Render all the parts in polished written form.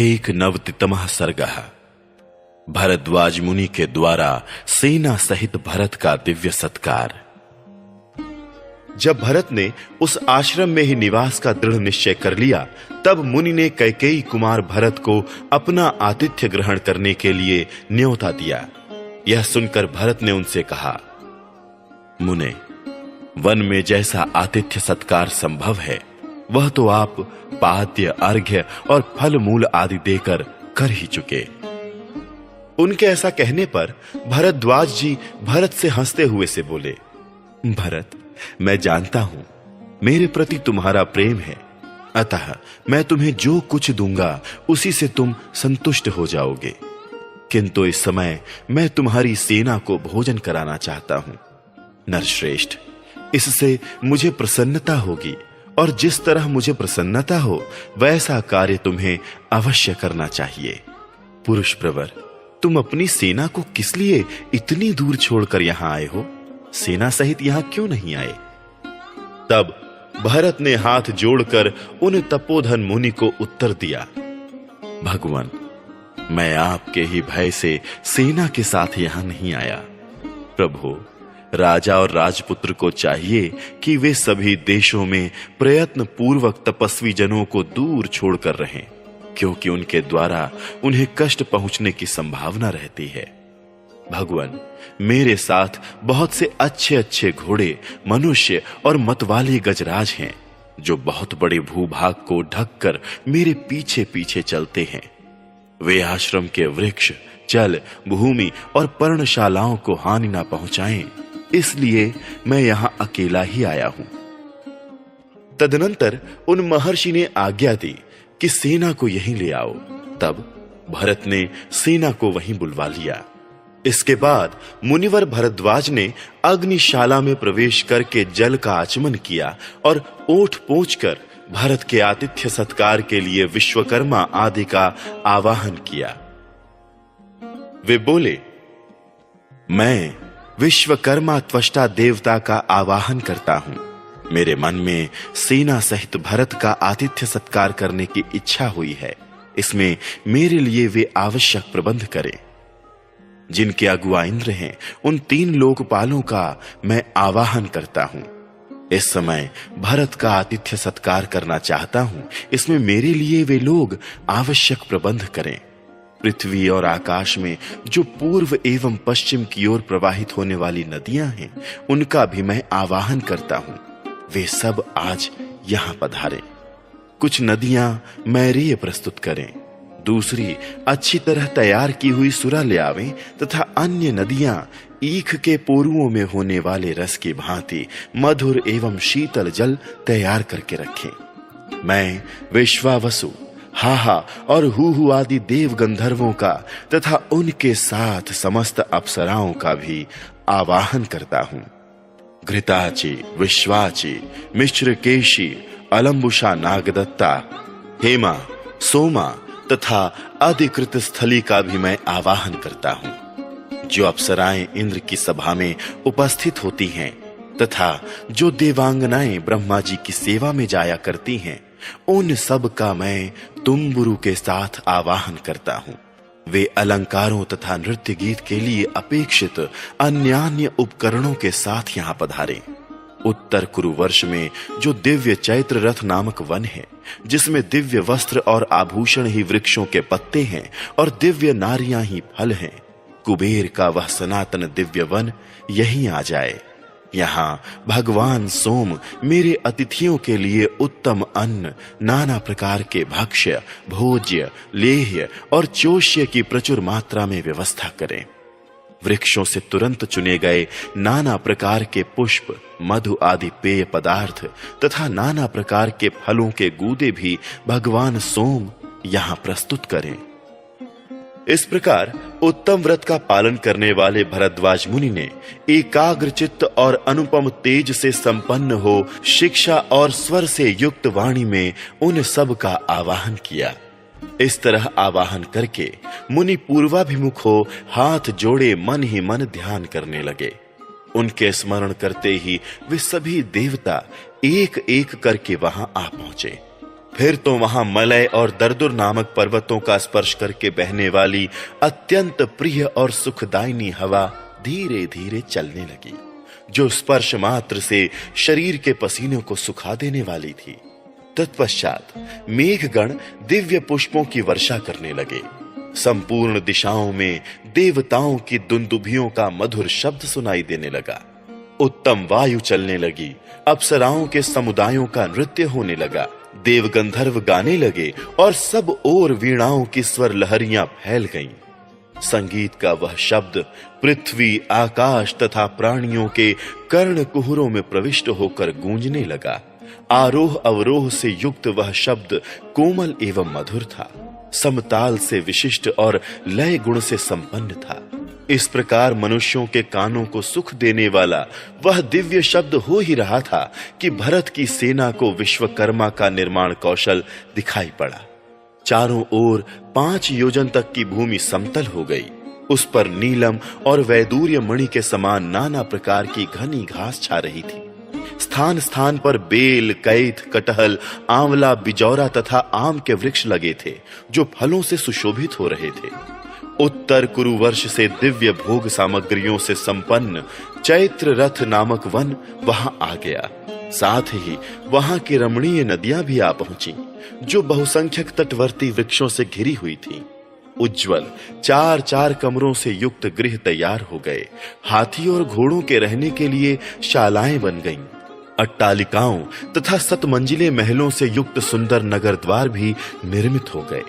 एक नवतितमः सर्गः। भरद्वाज मुनि के द्वारा सेना सहित भरत का दिव्य सत्कार। जब भरत ने उस आश्रम में ही निवास का दृढ़ निश्चय कर लिया, तब मुनि ने कैकेयी कुमार भरत को अपना आतिथ्य ग्रहण करने के लिए न्योता दिया। यह सुनकर भरत ने उनसे कहा, मुने, वन में जैसा आतिथ्य सत्कार संभव है वह तो आप पाद्य, अर्घ्य और फल मूल आदि देकर कर ही चुके। उनके ऐसा कहने पर भरद्वाज जी भरत से हंसते हुए से बोले, भरत, मैं जानता हूं मेरे प्रति तुम्हारा प्रेम है, अतः मैं तुम्हें जो कुछ दूंगा उसी से तुम संतुष्ट हो जाओगे। किंतु इस समय मैं तुम्हारी सेना को भोजन कराना चाहता हूं। नरश्रेष्ठ, इससे मुझे प्रसन्नता होगी और जिस तरह मुझे प्रसन्नता हो वैसा कार्य तुम्हें अवश्य करना चाहिए। पुरुष प्रवर, तुम अपनी सेना को किस लिए इतनी दूर छोड़कर यहां आए हो? सेना सहित यहां क्यों नहीं आए? तब भरत ने हाथ जोड़कर उन तपोधन मुनि को उत्तर दिया, भगवान, मैं आपके ही भय से सेना के साथ यहां नहीं आया। प्रभु, राजा और राजपुत्र को चाहिए कि वे सभी देशों में प्रयत्न पूर्वक तपस्वी जनों को दूर छोड़कर रहें, क्योंकि उनके द्वारा उन्हें कष्ट पहुंचने की संभावना रहती है। भगवान, मेरे साथ बहुत से अच्छे अच्छे घोड़े, मनुष्य और मतवाले गजराज हैं, जो बहुत बड़े भूभाग को ढककर मेरे पीछे पीछे चलते हैं। वे आश्रम के वृक्ष, जल, भूमि और पर्णशालाओं को हानि ना पहुंचाएं, इसलिए मैं यहां अकेला ही आया हूं। तदनंतर उन महर्षि ने आज्ञा दी कि सेना को यहीं ले आओ। तब भरत ने सेना को वहीं बुलवा लिया। इसके बाद मुनिवर भरद्वाज ने अग्निशाला में प्रवेश करके जल का आचमन किया और ओठ पोंछकर भरत के आतिथ्य सत्कार के लिए विश्वकर्मा आदि का आवाहन किया। वे बोले, मैं विश्वकर्मा त्वष्टा देवता का आवाहन करता हूं। मेरे मन में सेना सहित भरत का आतिथ्य सत्कार करने की इच्छा हुई है। इसमें मेरे लिए वे आवश्यक प्रबंध करें। जिनके अगुआ इंद्र हैं, उन 3 लोकपालों का मैं आवाहन करता हूं। इस समय भरत का आतिथ्य सत्कार करना चाहता हूं। इसमें मेरे लिए वे लोग आवश्यक प्रबंध करें। पृथ्वी और आकाश में जो पूर्व एवं पश्चिम की ओर प्रवाहित होने वाली नदियां हैं, उनका भी मैं आवाहन करता हूं। वे सब आज यहां पधारें। कुछ नदियां मैरीय प्रस्तुत करें, दूसरी अच्छी तरह तैयार की हुई सुरा ले आवें तथा अन्य नदियां ईख के पोरुओं में होने वाले रस की भांति मधुर एवं शीतल जल तैयार करके रखें। मैं विश्वावसु, हाहा और हूहू आदि देव गंधर्वों का तथा उनके साथ समस्त अप्सराओं का भी आवाहन करता हूं। घृताची, विश्वाची, मिश्रकेशी, अलंबुषा नागदत्ता, हेमा, सोमा तथा अधिकृत स्थली का भी मैं आवाहन करता हूं। जो अप्सराएं इंद्र की सभा में उपस्थित होती हैं तथा जो देवांगनाएं ब्रह्मा जी की सेवा में जाया करती हैं, उन सब का मैं तुम्बुरु के साथ आवाहन करता हूं। वे अलंकारों तथा नृत्य गीत के लिए अपेक्षित अन्यान्य उपकरणों के साथ यहां पधारें। उत्तर कुरु वर्ष में जो दिव्य चैत्र रथ नामक वन है, जिसमें दिव्य वस्त्र और आभूषण ही वृक्षों के पत्ते हैं और दिव्य नारियां ही फल हैं, कुबेर का वह सनातन दिव्य वन यहीं आ जाए। यहां भगवान सोम मेरे अतिथियों के लिए उत्तम अन्न, नाना प्रकार के भक्ष्य, भोज्य, लेह्य और चोष्य की प्रचुर मात्रा में व्यवस्था करें। वृक्षों से तुरंत चुने गए नाना प्रकार के पुष्प, मधु आदि पेय पदार्थ तथा नाना प्रकार के फलों के गूदे भी भगवान सोम यहां प्रस्तुत करें। इस प्रकार उत्तम व्रत का पालन करने वाले भरद्वाज मुनि ने एकाग्र चित्त और अनुपम तेज से संपन्न हो शिक्षा और स्वर से युक्त वाणी में उन सब का आवाहन किया। इस तरह आवाहन करके मुनि पूर्वाभिमुख हो हाथ जोड़े मन ही मन ध्यान करने लगे। उनके स्मरण करते ही वे सभी देवता एक एक करके वहां आ पहुंचे। फिर तो वहां मलय और दरदुर नामक पर्वतों का स्पर्श करके बहने वाली अत्यंत प्रिय और सुखदायिनी हवा धीरे धीरे चलने लगी, जो स्पर्श मात्र से शरीर के पसीने को सुखा देने वाली थी। तत्पश्चात मेघगण दिव्य पुष्पों की वर्षा करने लगे। संपूर्ण दिशाओं में देवताओं की दुंदुभियों का मधुर शब्द सुनाई देने लगा। उत्तम वायु चलने लगी। अप्सराओं के समुदायों का नृत्य होने लगा। देव गंधर्व गाने लगे और सब ओर वीणाओं की स्वर लहरियां फैल गईं। संगीत का वह शब्द पृथ्वी, आकाश तथा प्राणियों के कर्ण कुहरों में प्रविष्ट होकर गूंजने लगा। आरोह अवरोह से युक्त वह शब्द कोमल एवं मधुर था, समताल से विशिष्ट और लय गुण से संपन्न था। इस प्रकार मनुष्यों के कानों को सुख देने वाला वह दिव्य शब्द हो ही रहा था कि भरत की सेना को विश्वकर्मा का निर्माण कौशल दिखाई पड़ा। चारों ओर 5 योजन तक की भूमि समतल हो गई। उस पर नीलम और वैदूर्य मणि के समान नाना प्रकार की घनी घास छा रही थी। स्थान स्थान पर बेल, कैथ, कटहल, आंवला, बिजौरा तथा आम के वृक्ष लगे थे, जो फलों से सुशोभित हो रहे थे। उत्तर कुरुवर्ष से दिव्य भोग सामग्रियों से संपन्न चैत्र रथ नामक वन वहां आ गया। साथ ही वहां की रमणीय नदियां भी आ पहुंची, जो बहुसंख्यक तटवर्ती वृक्षों से घिरी हुई थी। उज्जवल 4-4 कमरों से युक्त गृह तैयार हो गए। हाथी और घोड़ों के रहने के लिए शालाएं बन गईं। अट्टालिकाओं तथा 7 मंजिले महलों से युक्त सुंदर नगर द्वार भी निर्मित हो गए।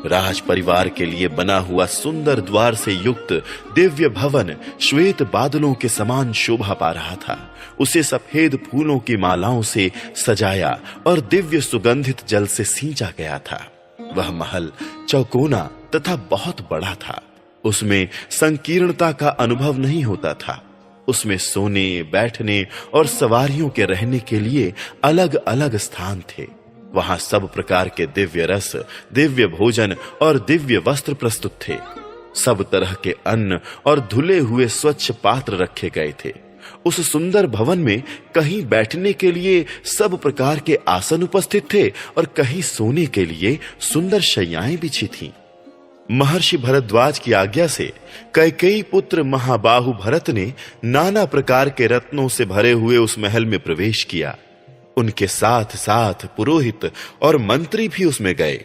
राज परिवार के लिए बना हुआ सुंदर द्वार से युक्त दिव्य भवन श्वेत बादलों के समान शोभा पा रहा था। उसे सफेद फूलों की मालाओं से सजाया और दिव्य सुगंधित जल से सींचा गया था। वह महल चौकोना तथा बहुत बड़ा था। उसमें संकीर्णता का अनुभव नहीं होता था। उसमें सोने, बैठने और सवारियों के रहने के लिए अलग अलग स्थान थे। वहां सब प्रकार के दिव्य रस, दिव्य भोजन और दिव्य वस्त्र प्रस्तुत थे। सब तरह के अन्न और धुले हुए स्वच्छ पात्र रखे गए थे। उस सुंदर भवन में कहीं बैठने के लिए सब प्रकार के आसन उपस्थित थे और कहीं सोने के लिए सुंदर शैयाएं बिछी थीं। महर्षि भरद्वाज की आज्ञा से कैकेयी पुत्र महाबाहु भरत ने नाना प्रकार के रत्नों से भरे हुए उस महल में प्रवेश किया। उनके साथ साथ पुरोहित और मंत्री भी उसमें गए।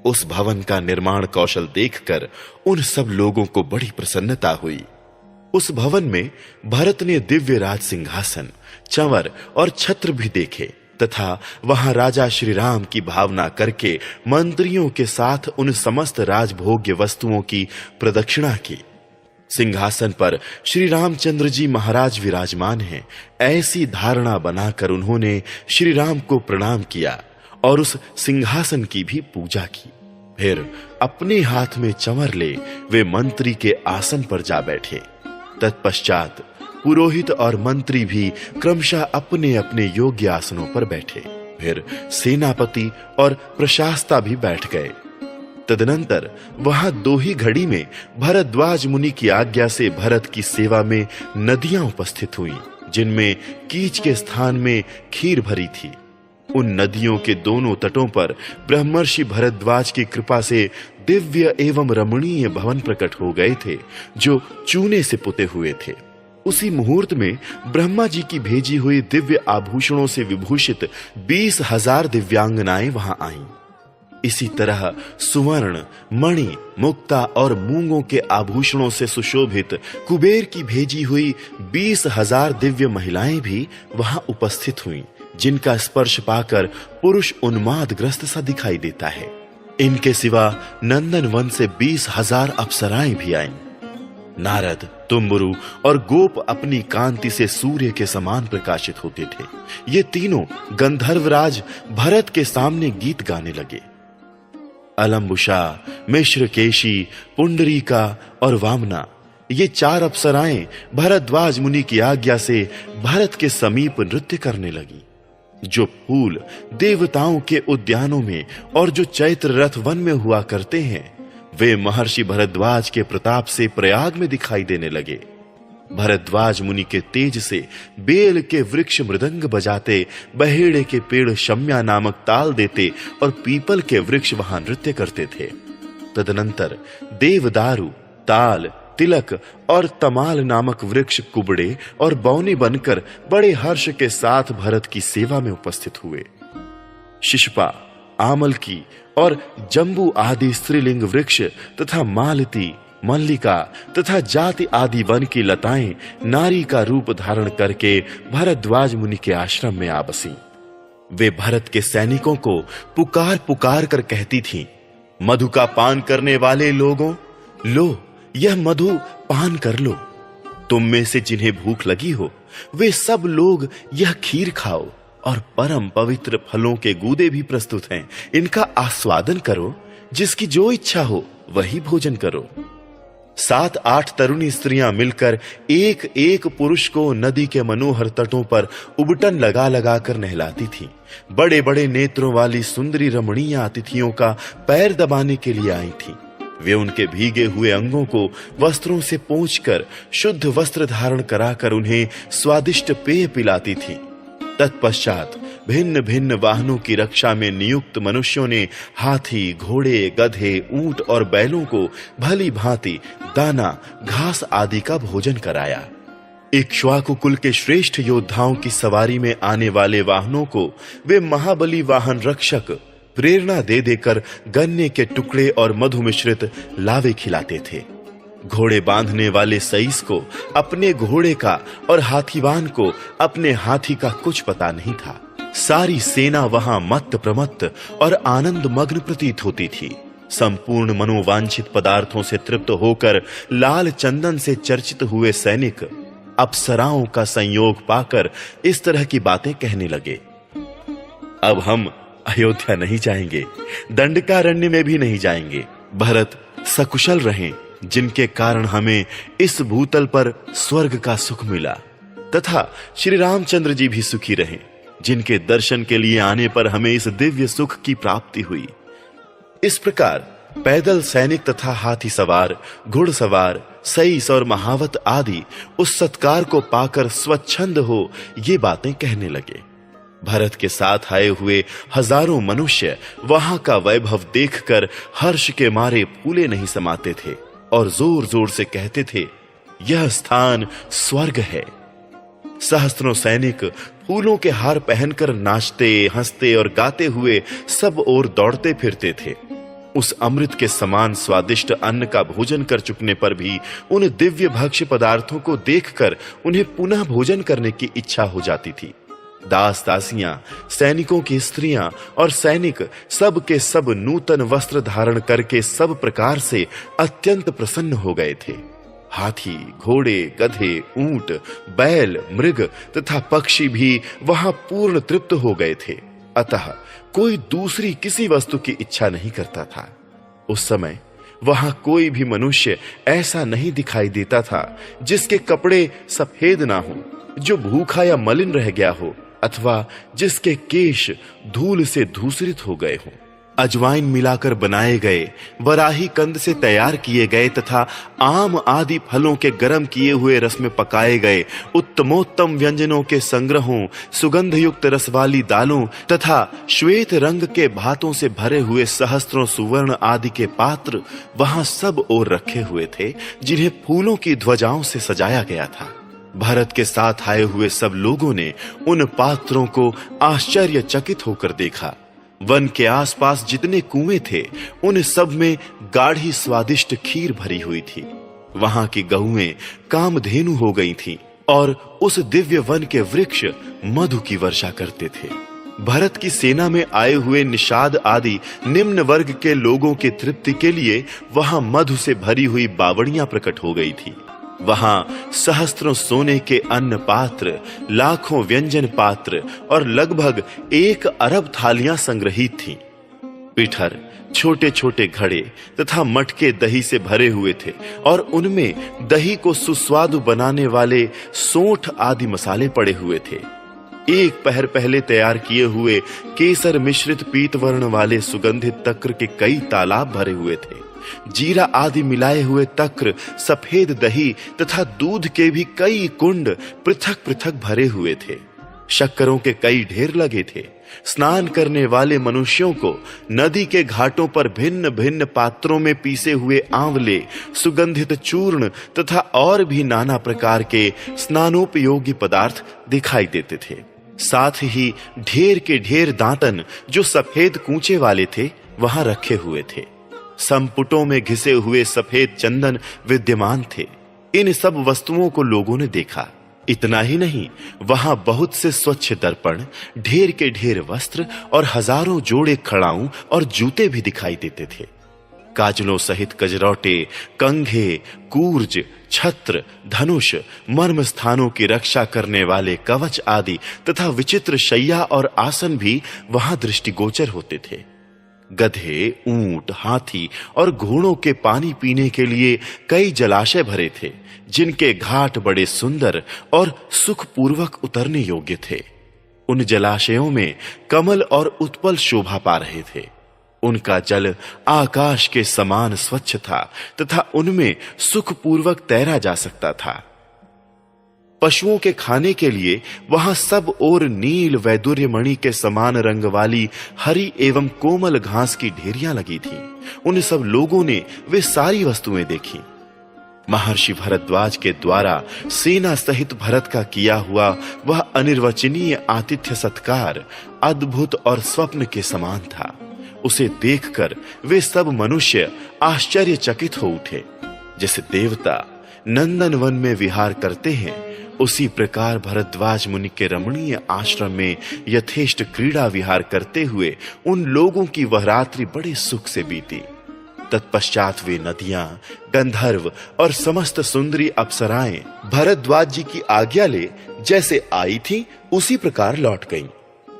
उस भवन का निर्माण कौशल देखकर उन सब लोगों को बड़ी प्रसन्नता हुई। उस भवन में भरत ने दिव्य राज सिंहासन, चंवर और छत्र भी देखे तथा वहां राजा श्री राम की भावना करके मंत्रियों के साथ उन समस्त राजभोग्य वस्तुओं की प्रदक्षिणा की। सिंहासन पर श्री रामचंद्र जी महाराज विराजमान हैं, ऐसी धारणा बनाकर उन्होंने श्री राम को प्रणाम किया और उस सिंहासन की भी पूजा की। फिर अपने हाथ में चंवर ले वे मंत्री के आसन पर जा बैठे। तत्पश्चात पुरोहित और मंत्री भी क्रमशः अपने अपने योग्य आसनों पर बैठे। फिर सेनापति और प्रशास्ता भी बैठ गए। तदनंतर वहां 2 ही घड़ी में भरद्वाज मुनि की आज्ञा से भरत की सेवा में नदियां उपस्थित हुईं, जिनमें कीच के स्थान में खीर भरी थी। उन नदियों के दोनों तटों पर ब्रह्मर्षि भरद्वाज की कृपा से दिव्य एवं रमणीय भवन प्रकट हो गए थे, जो चूने से पुते हुए थे। उसी मुहूर्त में ब्रह्मा जी की भेजी हुई दिव्य आभूषणों से विभूषित 20,000 दिव्यांगनाएं वहां आईं। इसी तरह सुवर्ण, मणि, मुक्ता और मूंगों के आभूषणों से सुशोभित कुबेर की भेजी हुई 20,000 दिव्य महिलाएं भी वहां उपस्थित हुईं, जिनका स्पर्श पाकर पुरुष उन्मादग्रस्त सा दिखाई देता है। इनके सिवा नंदन वन से 20,000 अप्सराएं भी आईं। नारद, तुम्बुरु और गोप अपनी कांति से सूर्य के समान प्रकाशित होते थे। ये तीनों गंधर्वराज भरत के सामने गीत गाने लगे। अलंबुषा, मिश्रकेशी, पुंडरीका और वामना, ये 4 अप्सराएं भरद्वाज मुनि की आज्ञा से भरत के समीप नृत्य करने लगी। जो फूल देवताओं के उद्यानों में और जो चैत्र रथ वन में हुआ करते हैं, वे महर्षि भरद्वाज के प्रताप से प्रयाग में दिखाई देने लगे। भरद्वाज मुनि के तेज से बेल के वृक्ष मृदंग बजाते, बहेड़े के पेड़ शम्या नामक ताल देते और पीपल के वृक्ष वहां नृत्य करते थे। तदनंतर देवदारू, ताल, तिलक और तमाल नामक वृक्ष कुबड़े और बौने बनकर बड़े हर्ष के साथ भरत की सेवा में उपस्थित हुए। शिशपा, आमलकी और जंबू आदि स्त्रीलिंग वृक्ष तथा मालती, मल्लिका तथा जाति आदि वन की लताएं नारी का रूप धारण करके भरद्वाज मुनि के आश्रम में आ बसी। वे भरत के सैनिकों को पुकार पुकार कर कहती थीं, मधु का पान करने वाले लोगों, लो यह मधु पान कर लो। तुम में से जिन्हें भूख लगी हो वे सब लोग यह खीर खाओ और परम पवित्र फलों के गूदे भी प्रस्तुत हैं, इनका आस्वादन करो। जिसकी जो इच्छा हो वही भोजन करो। 7-8 तरुणी स्त्रियां मिलकर एक एक पुरुष को नदी के मनोहर तटों पर उबटन लगा लगा कर नहलाती थीं। बड़े बड़े नेत्रों वाली सुंदरी रमणीय अतिथियों का पैर दबाने के लिए आई थीं। वे उनके भीगे हुए अंगों को वस्त्रों से पोंछकर शुद्ध वस्त्र धारण कराकर उन्हें स्वादिष्ट पेय पिलाती थीं। तत्पश्चात भिन्न भिन्न वाहनों की रक्षा में नियुक्त मनुष्यों ने हाथी, घोड़े, गधे, ऊंट और बैलों को भली भांति दाना, घास आदि का भोजन कराया। इक्ष्वाकु कुल के श्रेष्ठ योद्धाओं की सवारी में आने वाले वाहनों को वे महाबली वाहन रक्षक प्रेरणा दे देकर गन्ने के टुकड़े और मधु मिश्रित लावे खिलाते थे। घोड़े बांधने वाले सईस को अपने घोड़े का और हाथीवान को अपने हाथी का कुछ पता नहीं था। सारी सेना वहां मत्त प्रमत्त और आनंद मग्न प्रतीत होती थी। संपूर्ण मनोवांछित पदार्थों से तृप्त होकर लाल चंदन से चर्चित हुए सैनिक अप्सराओं का संयोग पाकर इस तरह की बातें कहने लगे। अब हम अयोध्या नहीं जाएंगे, दंडकारण्य में भी नहीं जाएंगे। भरत सकुशल रहें, जिनके कारण हमें इस भूतल पर स्वर्ग का सुख मिला, तथा श्री रामचंद्र जी भी सुखी रहें, जिनके दर्शन के लिए आने पर हमें इस दिव्य सुख की प्राप्ति हुई। इस प्रकार पैदल सैनिक तथा हाथी सवार, घुड़सवार, सईस और महावत आदि उस सत्कार को पाकर स्वच्छंद हो ये बातें कहने लगे। भरत के साथ आए हुए हजारों मनुष्य वहां का वैभव देखकर हर्ष के मारे फूले नहीं समाते थे और जोर जोर से कहते थे, यह स्थान स्वर्ग है। सहस्त्रों सैनिक फूलों के हार पहनकर नाचते, हंसते और गाते हुए सब ओर दौड़ते फिरते थे। उस अमृत के समान स्वादिष्ट अन्न का भोजन कर चुकने पर भी उन दिव्य भक्ष्य पदार्थों को देखकर उन्हें पुनः भोजन करने की इच्छा हो जाती थी। दास दासियां, सैनिकों की स्त्रियां और सैनिक सब के सब नूतन वस्त्र धारण करके सब प्रकार से अत्यंत प्रसन्न हो गए थे। हाथी, घोड़े, गधे, ऊंट, बैल, मृग तथा पक्षी भी वहां पूर्ण तृप्त हो गए थे। अतः कोई दूसरी किसी वस्तु की इच्छा नहीं करता था। उस समय वहां कोई भी मनुष्य ऐसा नहीं दिखाई देता था जिसके कपड़े सफेद ना हो, जो भूखा या मलिन रह गया हो अथवा जिसके केश धूल से धूसरित हो गए हों। अजवाइन मिलाकर बनाए गए, वराही कंद से तैयार किए गए तथा आम आदि फलों के गर्म किए हुए रस में पकाए गए उत्तमोत्तम व्यंजनों के संग्रहों, सुगंध युक्त रस वाली दालों तथा श्वेत रंग के भातों से भरे हुए सहस्त्रों सुवर्ण आदि के पात्र वहां सब ओर रखे हुए थे, जिन्हें फूलों की ध्वजाओं से सजाया गया था। भरत के साथ आए हुए सब लोगों ने उन पात्रों को आश्चर्यचकित होकर देखा। वन के आसपास जितने कुएं थे उन सब में गाढ़ी स्वादिष्ट खीर भरी हुई थी। वहां की गऊएं कामधेनु हो गई थीं और उस दिव्य वन के वृक्ष मधु की वर्षा करते थे। भरत की सेना में आए हुए निषाद आदि निम्न वर्ग के लोगों की तृप्ति के लिए वहां मधु से भरी हुई बावड़ियां प्रकट हो गई थी। वहां सहस्त्रों सोने के अन्न पात्र, लाखों व्यंजन पात्र और लगभग 1 अरब थालियां संग्रहित थीं। पिठर, छोटे छोटे घड़े तथा मटके दही से भरे हुए थे और उनमें दही को सुस्वादु बनाने वाले सोंठ आदि मसाले पड़े हुए थे। एक पहर पहले तैयार किए हुए केसर मिश्रित पीतवर्ण वाले सुगंधित तक्र के कई तालाब भरे हुए थे जीरा आदि मिलाए हुए तक्र, सफेद दही तथा दूध के भी कई कुंड पृथक पृथक भरे हुए थे। शक्करों के कई ढेर लगे थे। स्नान करने वाले मनुष्यों को नदी के घाटों पर भिन्न भिन्न पात्रों में पीसे हुए आंवले, सुगंधित चूर्ण तथा और भी नाना प्रकार के स्नानोपयोगी पदार्थ दिखाई देते थे। साथ ही ढेर के ढेर दांतन जो सफेद कूंचे वाले थे वहां रखे हुए थे। संपुटों में घिसे हुए सफेद चंदन विद्यमान थे। इन सब वस्तुओं को लोगों ने देखा। इतना ही नहीं, वहां बहुत से स्वच्छ दर्पण, ढेर के ढेर वस्त्र और हजारों जोड़े खड़ाऊं और जूते भी दिखाई देते थे। काजलों सहित कजरौटे, कंघे, कूर्ज, छत्र, धनुष, मर्म स्थानों की रक्षा करने वाले कवच आदि तथा विचित्र शैया और आसन भी वहां दृष्टिगोचर होते थे। गधे, ऊंट, हाथी और घोड़ों के पानी पीने के लिए कई जलाशय भरे थे, जिनके घाट बड़े सुंदर और सुखपूर्वक उतरने योग्य थे। उन जलाशयों में कमल और उत्पल शोभा पा रहे थे। उनका जल आकाश के समान स्वच्छ था तथा उनमें सुखपूर्वक तैरा जा सकता था। पशुओं के खाने के लिए वहां सब ओर नील वैदुर्य मणि के समान रंग वाली हरी एवं कोमल घास की ढेरियां लगी थी। उन सब लोगों ने वे सारी वस्तुएं देखी। महर्षि भरद्वाज के द्वारा सेना सहित भरत का किया हुआ वह अनिर्वचनीय आतिथ्य सत्कार अद्भुत और स्वप्न के समान था। उसे देखकर वे सब मनुष्य आश्चर्यचकित हो उठे। जैसे देवता नंदनवन में विहार करते हैं, उसी प्रकार भरद्वाज मुनि के रमणीय आश्रम में यथेष्ट क्रीड़ा विहार करते हुए उन लोगों की वह रात्रि बड़े सुख से बीती। तत्पश्चात वे नदियां, गंधर्व और समस्त सुंदरी अप्सराएं भरद्वाज जी की आज्ञा ले जैसे आई थी उसी प्रकार लौट गईं।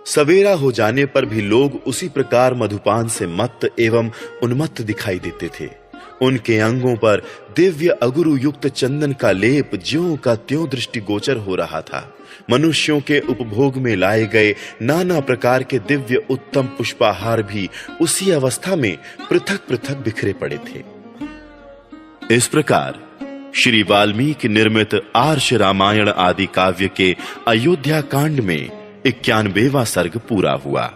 सवेरा हो जाने पर भी लोग उसी प्रकार मधुपान से मत्त एवं उन्मत्त दिखाई देते थे। उनके अंगों पर दिव्य अगुरु युक्त चंदन का लेप ज्यों का त्यों दृष्टिगोचर हो रहा था। मनुष्यों के उपभोग में लाए गए नाना प्रकार के दिव्य उत्तम पुष्पाहार भी उसी अवस्था में पृथक पृथक बिखरे पड़े थे। इस प्रकार श्री वाल्मीकि निर्मित आर्ष रामायण आदि काव्य के अयोध्या कांड में 91वां सर्ग पूरा हुआ।